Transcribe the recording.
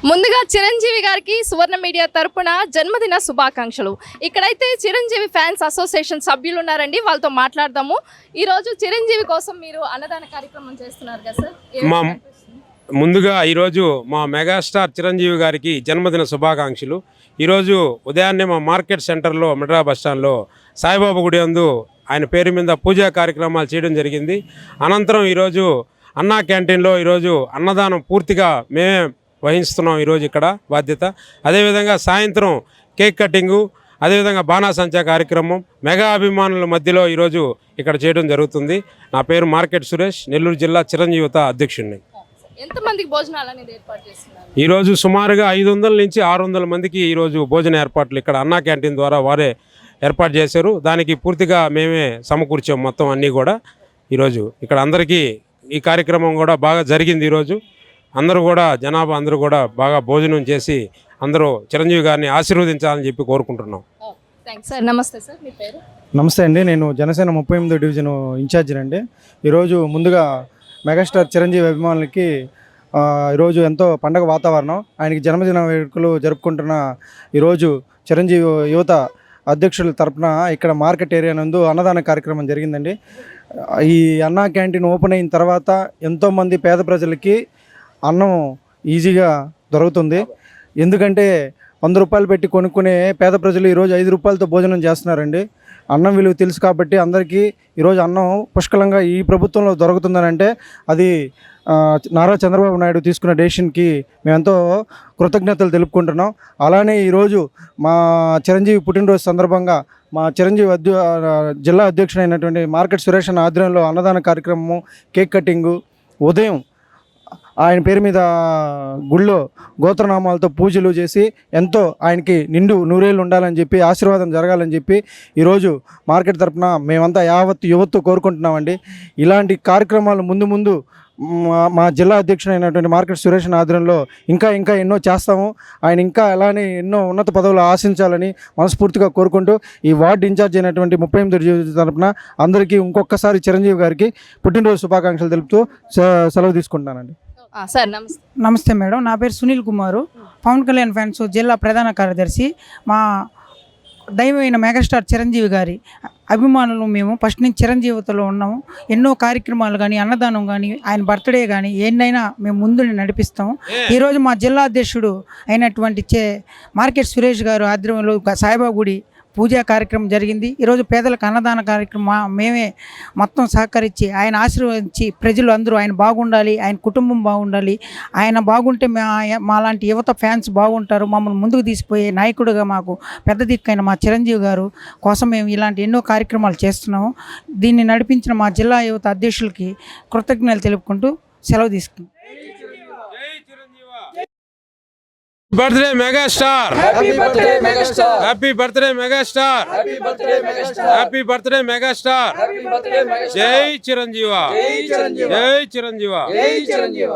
ముందుగా చిరంజీవి గారికి సువర్ణ మీడియా తరపున జన్మదిన శుభాకాంక్షలు. ఇక్కడైతే చిరంజీవి ఫ్యాన్స్ అసోసియేషన్ సభ్యులు ఉన్నారండి, వాళ్ళతో మాట్లాడదాము. ఈరోజు చిరంజీవి కోసం మీరు అన్నదాన కార్యక్రమం చేస్తున్నారు కదా సార్? ముందుగా ఈరోజు మా మెగాస్టార్ చిరంజీవి గారికి జన్మదిన శుభాకాంక్షలు. ఈరోజు ఉదయాన్నే మా మార్కెట్ సెంటర్లో మిడ్రా బస్టాండ్లో సాయిబాబా గుడి యందు ఆయన పేరు మీద పూజా కార్యక్రమాలు చేయడం జరిగింది. అనంతరం ఈరోజు అన్నా క్యాంటీన్లో ఈరోజు అన్నదానం పూర్తిగా మేమే వహిస్తున్నాం ఈరోజు ఇక్కడ బాధ్యత. అదేవిధంగా సాయంత్రం కేక్ కటింగు, అదేవిధంగా బాణాసంచా కార్యక్రమం మెగా అభిమానుల మధ్యలో ఈరోజు ఇక్కడ చేయడం జరుగుతుంది. నా పేరు మార్కెట్ సురేష్, నెల్లూరు జిల్లా చిరంజీవిత అధ్యక్షుడిని. ఎంతమందికి భోజనాలు అనేది ఏర్పాటు చేస్తున్నారు? ఈరోజు సుమారుగా 500 నుంచి 600 మందికి ఈరోజు భోజన ఏర్పాట్లు ఇక్కడ అన్నా క్యాంటీన్ ద్వారా వారే ఏర్పాటు చేశారు. దానికి పూర్తిగా మేమే సమకూర్చాం మొత్తం అన్నీ కూడా. ఈరోజు ఇక్కడ అందరికీ ఈ కార్యక్రమం కూడా బాగా జరిగింది. ఈరోజు అందరూ కూడా జనాభా అందరూ కూడా బాగా భోజనం చేసి అందరూ చిరంజీవి గారిని ఆశీర్వదించాలని చెప్పి కోరుకుంటున్నాం. సార్ నమస్తే సార్, మీ పేరు? నమస్తే అండి, నేను జనసేన 38వ డివిజన్ ఇన్ఛార్జి అండి. ఈరోజు ముందుగా మెగాస్టార్ చిరంజీవి అభిమానులకి ఈరోజు ఎంతో పండగ వాతావరణం. ఆయనకి జన్మదిన వేడుకలు జరుపుకుంటున్న ఈరోజు చిరంజీవి యువత అధ్యక్షుల తరపున ఇక్కడ మార్కెట్ ఏరియా నందు అన్నదాన కార్యక్రమం జరిగిందండి. ఈ అన్నా క్యాంటీన్ ఓపెన్ అయిన తర్వాత ఎంతోమంది పేద ప్రజలకి అన్నం ఈజీగా దొరుకుతుంది. ఎందుకంటే 100 రూపాయలు పెట్టి కొనుక్కునే పేద ప్రజలు ఈరోజు 5 రూపాయలతో భోజనం చేస్తున్నారండి. అన్నం విలువ తెలుసు కాబట్టి అందరికీ ఈరోజు అన్నం పుష్కలంగా ఈ ప్రభుత్వంలో దొరుకుతుందని అంటే అది నారా చంద్రబాబు నాయుడు తీసుకున్న డెసిషన్కి మేమెంతో కృతజ్ఞతలు తెలుపుకుంటున్నాం. అలానే ఈరోజు మా చిరంజీవి పుట్టినరోజు సందర్భంగా మా చిరంజీవి జిల్లా అధ్యక్షుడైనటువంటి మార్కెట్ సురేష్ అన్న ఆధ్వర్యంలో అన్నదాన కార్యక్రమము, కేక్ కటింగు, ఉదయం ఆయన పేరు మీద గుళ్ళో గోత్రనామాలతో పూజలు చేసి ఎంతో ఆయనకి నిండు నూరేళ్ళు ఉండాలని చెప్పి ఆశీర్వాదం జరగాలని చెప్పి ఈరోజు మార్కెట్ తరఫున మేమంతా యావత్తు యువత్తు కోరుకుంటున్నామండి. ఇలాంటి కార్యక్రమాలు ముందు ముందు మా జిల్లా అధ్యక్షుడైనటువంటి మార్కెట్ సురేష్ ఆధ్వర్యంలో ఇంకా ఎన్నో చేస్తాము. ఆయన ఇంకా అలానే ఎన్నో ఉన్నత పదవులు ఆశించాలని మనస్ఫూర్తిగా కోరుకుంటూ ఈ వార్డు ఇన్ఛార్జ్ అయినటువంటి 38 తరపున అందరికీ ఇంకొకసారి చిరంజీవి గారికి పుట్టినరోజు శుభాకాంక్షలు తెలుపుతూ సెలవు తీసుకుంటున్నానండి. సార్ నమస్తే మేడం, నా పేరు సునీల్ కుమారు, పవన్ కళ్యాణ్ ఫ్యాన్స్ జిల్లా ప్రధాన కార్యదర్శి. మా దైవమైన మెగాస్టార్ చిరంజీవి గారి అభిమానులు మేము ఫస్ట్ నుంచి చిరంజీవితలో ఉన్నాము. ఎన్నో కార్యక్రమాలు కానీ, అన్నదానం కానీ, ఆయన బర్త్డే కానీ ఏదైనా మేము ముందు నడిపిస్తాము. ఈరోజు మా జిల్లా అధ్యక్షుడు అయినటువంటి మార్కెట్ సురేష్ గారు ఆధ్వర్యంలో సాయిబాబా గుడి పూజా కార్యక్రమం జరిగింది. ఈరోజు పేదలకు అన్నదాన కార్యక్రమం మేమే మొత్తం సహకరించి ఆయన ఆశీర్వదించి ప్రజలు అందరూ ఆయన బాగుండాలి, ఆయన కుటుంబం బాగుండాలి, ఆయన బాగుంటే మాలాంటి యువత ఫ్యాన్స్ బాగుంటారు, మమ్మల్ని ముందుకు తీసిపోయే నాయకుడిగా మాకు పెద్ద దిక్కైన మా చిరంజీవి గారు కోసం మేము ఇలాంటి ఎన్నో కార్యక్రమాలు చేస్తున్నాము. దీన్ని నడిపించిన మా జిల్లా యువత అధ్యక్షులకి కృతజ్ఞతలు తెలుపుకుంటూ సెలవు తీసుకుంటాం. Birthday megastar, happy birthday megastar, happy birthday megastar, happy birthday megastar. జై చిరంజీవ, జై చిరంజీవ, జై చిరంజీవ.